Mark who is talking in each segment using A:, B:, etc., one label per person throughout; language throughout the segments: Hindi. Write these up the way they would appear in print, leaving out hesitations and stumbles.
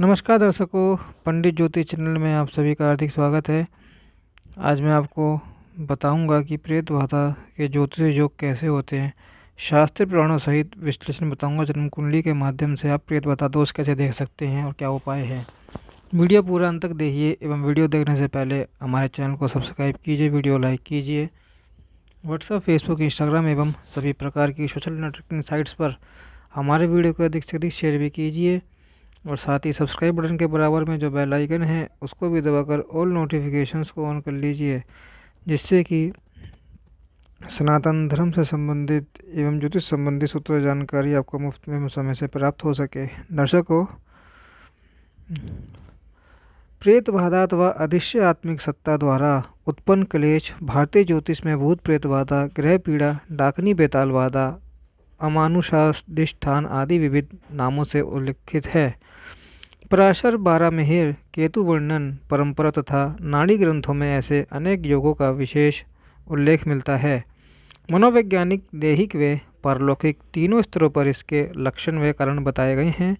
A: नमस्कार दर्शकों, पंडित ज्योतिष चैनल में आप सभी का हार्दिक स्वागत है। आज मैं आपको बताऊंगा कि प्रेत बाधा के ज्योतिष योग कैसे होते हैं। शास्त्रीय प्रमाणों सहित विश्लेषण बताऊंगा। जन्म कुंडली के माध्यम से आप प्रेत बाधा दोष कैसे देख सकते हैं और क्या उपाय है। वीडियो पूरा अंत तक देखिए एवं वीडियो देखने से पहले हमारे चैनल को सब्सक्राइब कीजिए, वीडियो लाइक कीजिए। व्हाट्सएप, फेसबुक, इंस्टाग्राम एवं सभी प्रकार की सोशल नेटवर्किंग साइट्स पर हमारे वीडियो को अधिक से अधिक शेयर भी कीजिए और साथ ही सब्सक्राइब बटन के बराबर में जो बेल आइकन है उसको भी दबाकर ऑल नोटिफिकेशंस को ऑन कर लीजिए, जिससे कि सनातन धर्म से संबंधित एवं ज्योतिष संबंधी सूत्र जानकारी आपको मुफ्त में समय से प्राप्त हो सके। दर्शकों, प्रेत बाधा अथवा अदृश्य आत्मिक सत्ता द्वारा उत्पन्न क्लेश भारतीय ज्योतिष में भूत प्रेत बाधा, ग्रह पीड़ा, डाकनी बेताल बाधा, अमानुषाधिष्ठान आदि विविध नामों से उल्लिखित है। पराशर, बारहमिहिर, केतु वर्णन परंपरा तथा नाड़ी ग्रंथों में ऐसे अनेक योगों का विशेष उल्लेख मिलता है। मनोवैज्ञानिक, दैहिक व पारलौकिक तीनों स्तरों पर इसके लक्षण व कारण बताए गए हैं।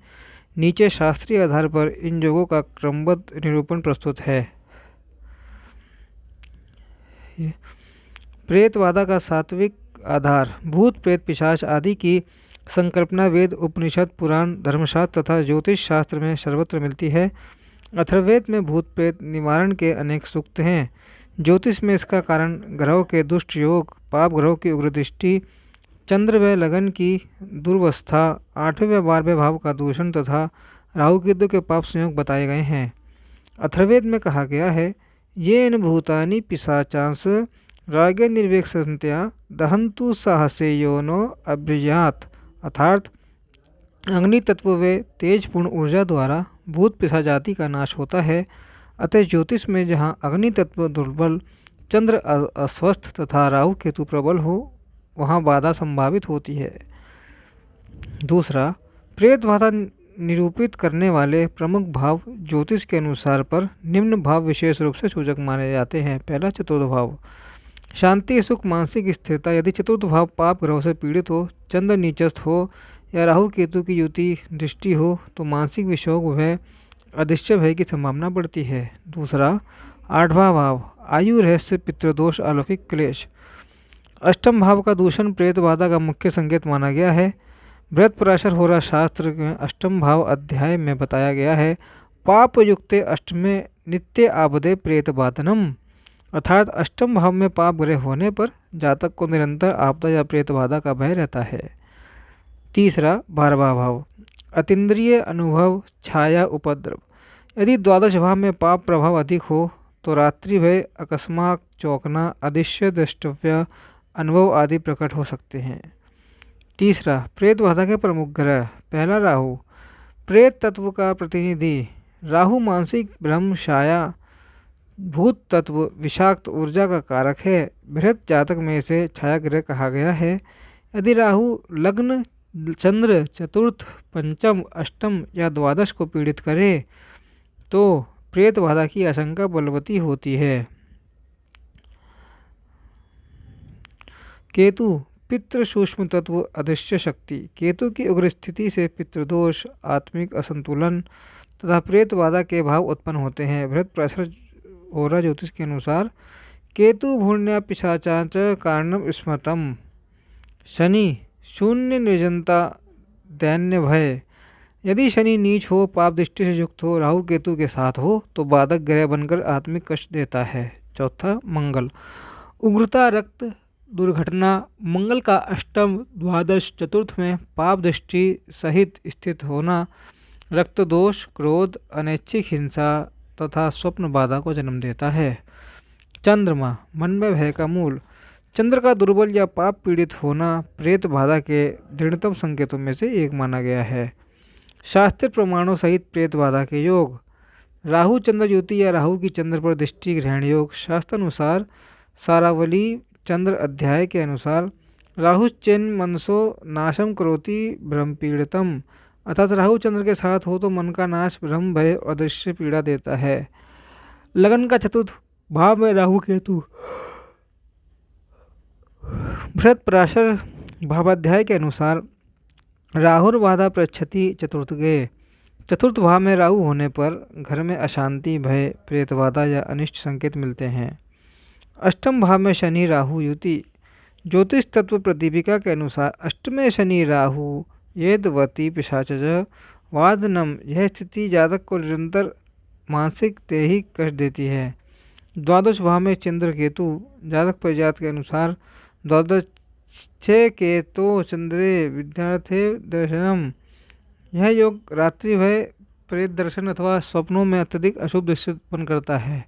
A: नीचे शास्त्रीय आधार पर इन योगों का क्रमबद्ध निरूपण प्रस्तुत है। प्रेत बाधा का सात्विक आधार। भूत, प्रेत, पिशाच आदि की संकल्पना वेद, उपनिषद, पुराण, धर्मशास्त्र तथा ज्योतिष शास्त्र में सर्वत्र मिलती है। अथर्ववेद में भूत प्रेत निवारण के अनेक सूक्त हैं। ज्योतिष में इसका कारण ग्रहों के दुष्ट योग, पाप ग्रहों की उग्र दृष्टि, चंद्र व लगन की दुर्वस्था, 8वें व 12वें भाव का दूषण तथा राहु केतु के पाप संयोग बताए गए हैं। अथर्ववेद में कहा गया है, ये इन भूतानि पिशाचांस रागे निर्वेक संत्या दहंतु साहसे योनो अभ्रजात। अर्थात अग्नि तत्व व तेजपूर्ण ऊर्जा द्वारा भूत पिशाच जाति का नाश होता है। अतः ज्योतिष में जहाँ अग्नि तत्व दुर्बल, चंद्र अस्वस्थ तथा राहु केतु प्रबल हो, वहाँ बाधा संभावित होती है। दूसरा, प्रेत बाधा निरूपित करने वाले प्रमुख भाव ज्योतिष के अनुसार पर निम्न भाव विशेष रूप से सूचक माने जाते हैं। पहला, चतुर्थ भाव। शांति, सुख, मानसिक स्थिरता। यदि चतुर्थ भाव पाप ग्रहों से पीड़ित हो, चंद्र नीचस्थ हो या राहु केतु की युति दृष्टि हो तो मानसिक विषोग व अदृश्य भय की संभावना बढ़ती है। दूसरा, आठवां भाव। आयु, रहस्य, पितृदोष, अलौकिक क्लेश। अष्टम भाव का दूषण प्रेत बाधा का मुख्य संकेत माना गया है। बृहत पराशर होरा शास्त्र में अष्टम भाव अध्याय में बताया गया है, पाप युक्ते अष्टमे नित्य आपदे प्रेत बाधनम। अर्थात अष्टम भाव में पाप ग्रह होने पर जातक को निरंतर आपदा या प्रेत बाधा का भय रहता है। तीसरा, 12वां भाव। अतीन्द्रिय अनुभव, छाया, उपद्रव। यदि द्वादश भाव में पाप प्रभाव अधिक हो तो रात्रि भय, अकस्मात चौंकना, अदृश्य द्रष्टव्य अनुभव आदि प्रकट हो सकते हैं। तीसरा, प्रेत बाधा के प्रमुख ग्रह। पहला, राहु, प्रेत तत्व का प्रतिनिधि। राहु मानसिक भ्रम, छाया, भूत तत्व, विषाक्त ऊर्जा का कारक है। बृहत जातक में इसे छाया ग्रह कहा गया है। यदि राहु लग्न, चंद्र, चतुर्थ, पंचम, अष्टम या द्वादश को पीड़ित करे तो प्रेत बाधा की आशंका बलवती होती है। केतु, पितृ सूक्ष्म तत्व, अदृश्य शक्ति। केतु की उग्र स्थिति से पितृदोष, आत्मिक असंतुलन तथा प्रेत बाधा के भाव उत्पन्न होते हैं। बृहत पराशर होरा ज्योतिष के अनुसार केतु भूर्ण्या पिशाचाच कारणम स्मृतम। शनि, शून्य, निर्जनता, दैन्य भय। यदि शनि नीच हो, पाप दृष्टि से युक्त हो, राहु केतु के साथ हो तो बाधक ग्रह बनकर आत्मिक कष्ट देता है। चौथा, मंगल, उग्रता, रक्त दुर्घटना। मंगल का अष्टम, द्वादश, चतुर्थ में पाप दृष्टि सहित स्थित होना रक्त दोष, क्रोध, अनैच्छिक हिंसा तथा स्वप्न बाधा को जन्म देता है। चंद्रमा, मन में भय का मूल। चंद्र का दुर्बल या पाप पीड़ित होना प्रेत बाधा के दृढ़तम संकेतों में से एक माना गया है। शास्त्रीय प्रमाणों सहित प्रेत बाधा के योग। राहु चंद्र युति या राहु की चंद्र पर दृष्टि ग्रहण योग। शास्त्रानुसार सारावली चंद्र अध्याय के अनुसार राहु चैन मनसो नाशम करोति भ्रम पीड़ितम। अर्थात राहु चंद्र के साथ हो तो मन का नाश, भ्रम, भय और दृश्य पीड़ा देता है। लगन का चतुर्थ भाव में राहु केतु। बृहत पराशर भावाध्याय के अनुसार राहुर्बाधा पृच्छति चतुर्थगे। चतुर्थ भाव में राहु होने पर घर में अशांति, भय, प्रेतबाधा या अनिष्ट संकेत मिलते हैं। अष्टम भाव में शनि राहु युति। ज्योतिष तत्व प्रदीपिका के अनुसार अष्टमें शनि राहु येदवती पिशाचज वादनम, यह स्थिति जातक को निरंतर मानसिक दैहिक कष्ट देती है। द्वादश भाव में चंद्र केतु। जातक परिजात के अनुसार द्वादश केतो चंद्रे विद्यार्थे दर्शनम, यह योग रात्रि भय, प्रेत दर्शन अथवा स्वप्नों में अत्यधिक अशुभ दृश्य उत्पन्न करता है।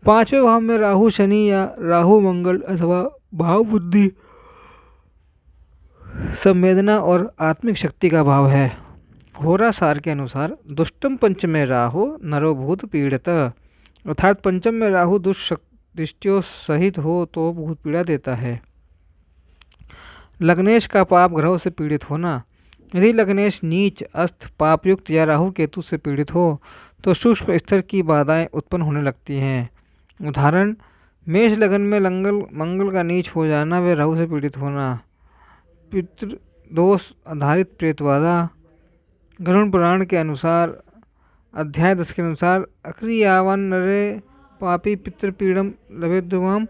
A: पांचवें भाव में राहु शनि या राहु मंगल अथवा भाव बुद्धि, संवेदना और आत्मिक शक्ति का भाव है। होरासार के अनुसार दुष्टम पंचमे राहु नरोभूत पीड़ित, अर्थात पंचम में राहु दुष्ट दृष्टियों सहित हो तो भूत पीड़ा देता है। लग्नेश का पाप ग्रहों से पीड़ित होना। यदि लग्नेश नीच, अस्त, पापयुक्त या राहु केतु से पीड़ित हो तो सूक्ष्म स्तर की बाधाएं उत्पन्न होने लगती हैं। उदाहरण, मेष लगन में मंगल का नीच हो जाना व राहु से पीड़ित होना। पितृदोष आधारित प्रेतबाधा। गरुड़ पुराण के अनुसार अध्याय 10 के अनुसार अक्रियावन नरे पापी पितृपीड़म लभेद्वाम,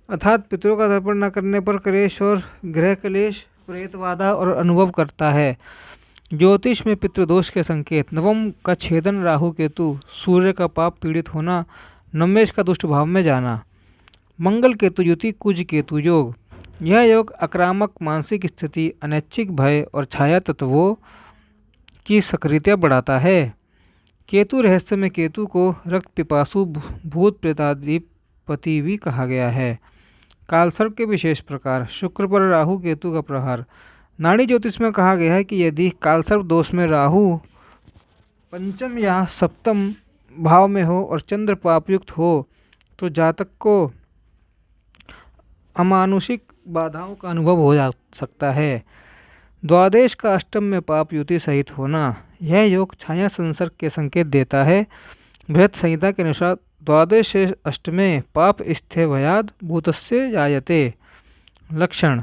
A: अर्थात पितरों का तर्पण न करने पर क्लेश और गृह क्लेश, प्रेतबाधा और अनुभव करता है। ज्योतिष में पितृदोष के संकेत। नवम का छेदन राहु केतु, सूर्य का पाप पीड़ित होना, नवमेश का दुष्ट भाव में जाना। मंगल केतु युति कुज केतु योग। यह योग आक्रामक मानसिक स्थिति, अनैच्छिक भय और छाया तत्वों की सक्रियता बढ़ाता है। केतु रहस्य में केतु को रक्त पिपासु भूत प्रेताधिपति भी कहा गया है। कालसर्प के विशेष प्रकार। शुक्र पर राहु केतु का प्रहार। नाड़ी ज्योतिष में कहा गया है कि यदि कालसर्प दोष में राहु पंचम या सप्तम भाव में हो और चंद्र पापयुक्त हो तो जातक को अमानुषिक बाधाओं का अनुभव हो जा सकता है। द्वादश का अष्टम में पाप युति सहित होना। यह योग छाया संसर्ग के संकेत देता है। बृहत संहिता के अनुसार द्वादश से अष्टमे पाप स्थे भयाद भूतस्य जायते। लक्षण।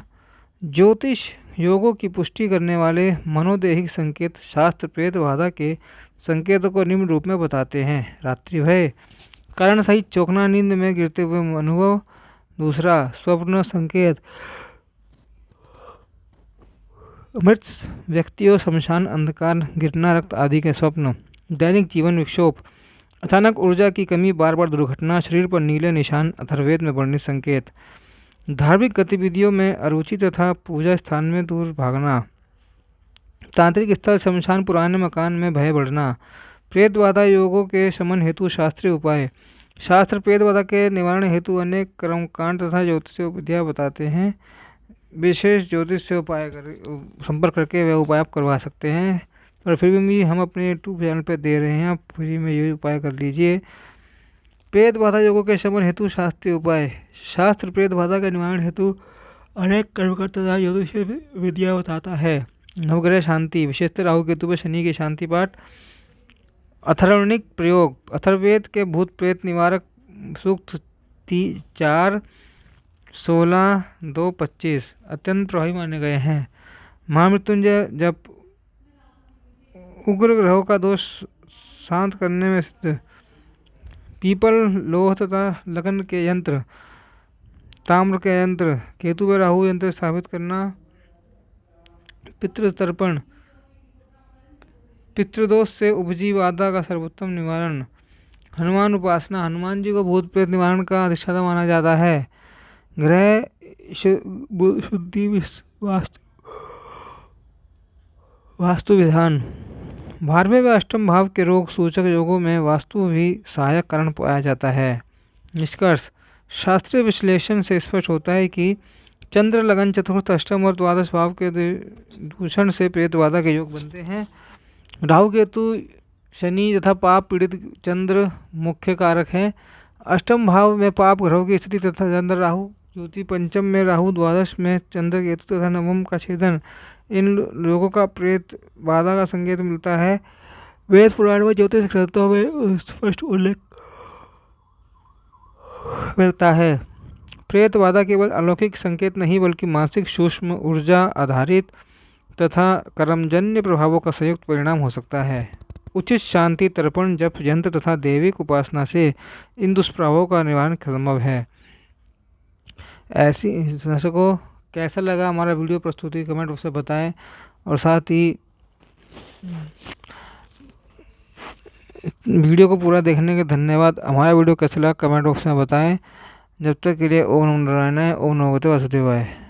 A: ज्योतिष योगों की पुष्टि करने वाले मनोदैहिक संकेत शास्त्र प्रेत बाधा के संकेतों को निम्न रूप में बताते हैं। रात्रि भय, कारण सहित चौंकना, नींद में गिरते हुए अनुभव। दूसरा, स्वप्न संकेत, मृत व्यक्तियों, शमशान, अंधकार, गिरना, रक्त आदि के स्वप्न। दैनिक जीवन विक्षोभ, अचानक ऊर्जा की कमी, बार बार दुर्घटना, शरीर पर नीले निशान, अथर्ववेद में वर्णित संकेत। धार्मिक गतिविधियों में अरुचि तथा पूजा स्थान में दूर भागना। तांत्रिक स्थल, शमशान, पुराने मकान में भय बढ़ना। प्रेत बाधा योगों के शमन हेतु शास्त्रीय उपाय। शास्त्र प्रेत बाधा के निवारण हेतु अनेक कर्मकांड तथा ज्योतिष विद्या बताते हैं। विशेष ज्योतिष से संपर्क करके वह उपाय आप करवा सकते हैं, पर फिर भी हम अपने यूट्यूब चैनल पर दे रहे हैं, आप फ्री में ये उपाय कर लीजिए। प्रेत बाधा योगों के शमन हेतु शास्त्रीय उपाय। शास्त्र प्रेत बाधा के निवारण हेतु अनेक कर्मकांड तथा ज्योतिष विद्या बताता है। नवग्रह शांति, विशेषतः राहु केतु पर शनि की शांति पाठ। अथर्वणिक प्रयोग, अथर्ववेद के भूत प्रेत निवारक सूक्त 4, 16, 2, 25 अत्यंत प्रभावी माने गए हैं। महामृत्युंजय जब उग्र ग्रहों का दोष शांत करने में सिद्ध। पीपल, लोह तथा लगन के यंत्र, ताम्र के यंत्र, केतु व राहु यंत्र स्थापित करना। पितृतर्पण, पितृदोष से उपजी बाधा का सर्वोत्तम निवारण। हनुमान उपासना, हनुमान जी को भूत प्रेत निवारण का अधिष्ठाता माना जाता है। ग्रह शुद्धि वास्तु विधान। 12वें व अष्टम भाव के रोग सूचक योगों में वास्तु भी सहायक कारण पाया जाता है। निष्कर्ष, शास्त्रीय विश्लेषण से स्पष्ट होता है कि चंद्र लगन चतुर्थ, अष्टम और द्वादश भाव के दूषण से प्रेत बाधा के योग बनते हैं। राहु केतु शनि तथा पाप पीड़ित चंद्र मुख्य कारक हैं। अष्टम भाव में पाप ग्रहों की स्थिति तथा चंद्र राहु ज्योति, पंचम में राहु, द्वादश में चंद्र केतु तथा नवम का छेदन, इन लोगों का प्रेत बाधा का संकेत मिलता है। वेद पुराण में ज्योतिष ग्रंथों में स्पष्ट उल्लेख मिलता है। प्रेत बाधा केवल अलौकिक संकेत नहीं बल्कि मानसिक सूक्ष्म ऊर्जा आधारित तथा कर्मजन्य प्रभावों का संयुक्त परिणाम हो सकता है। उचित शांति, तर्पण, जप, यंत्र तथा दैविक उपासना से इन दुष्प्रभावों का निवारण संभव है। ऐसी दर्शकों, कैसा लगा हमारा वीडियो प्रस्तुति कमेंट बॉक्स में बताएं, और साथ ही वीडियो को पूरा देखने के धन्यवाद। हमारा वीडियो कैसा लगा कमेंट बॉक्स में बताएं। जब तक के लिए ओम नमो नारायणाय, ओम नमो भगवते वासुदेवाय।